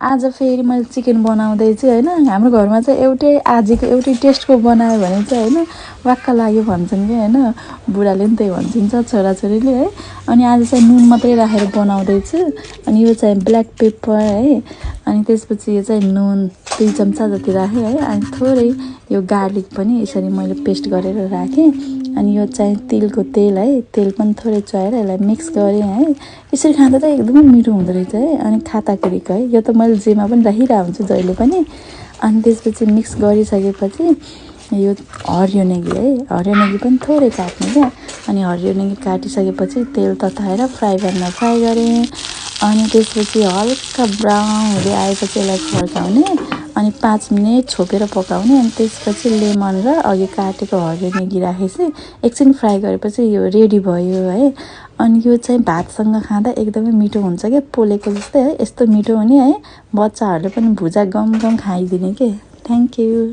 आज फेरि मैले चिकन बनाउँदै चाहिँ हैन हाम्रो घरमा चाहिँ एउटै टेस्टको बनायो भने चाहिँ हैन वाक्क लाग्यो भन्छन् के हैन बुढाले नि त्यही भन्छ छोराछोरीले है अनि आज चाहिँ नुन मात्रै राखेर बनाउँदै छु अनि यो चाहिँ ब्ल्याक पेपर है अनि त्यसपछि यो चाहिँ नुन 2 चम्चा जति राखे है अनि थोरै यो गार्लिक पनि यसरी मैले पेस्ट गरेर राखे अनि यो चाहिँ तिलको तेल है तेल पनि थोरै चलाएर यसलाई मिक्स गरे है यसरी खाँदा त एकदमै मिठो हुँदो रहेछ है अनि खाताकेरीको है यो त मैले जेमा पनि राखिरहेको हुन्छु जहिले पनि अनि त्यसपछि मिक्स गरिसकेपछि यो हरियो नेगी है हरियो नेगी पनि थोरै काट्ने क्या अनि हरियो नेगी काटिसकेपछि तेल तताएर फ्राई प्यानमा फ्राई गरेँ अनि त्यसपछि हल्का ब्राउन हुँदै आएपछि यसलाई फर्काउने अनि 5 मिनेट छोपेर पकाउने अनि त्यसपछि लेमन र अघि काटेको हरियो नेगी राखेपछि एकछिन फ्राई गरेपछि यो रेडी भयो है अनि यो चाहिँ भातसँग खाँदा एकदमै मिठो हुन्छ के पोलेको जस्तै है यस्तो मिठो हुने है बच्चाहरूले पनि भुजा गम खाइदिने के थ्यांक यू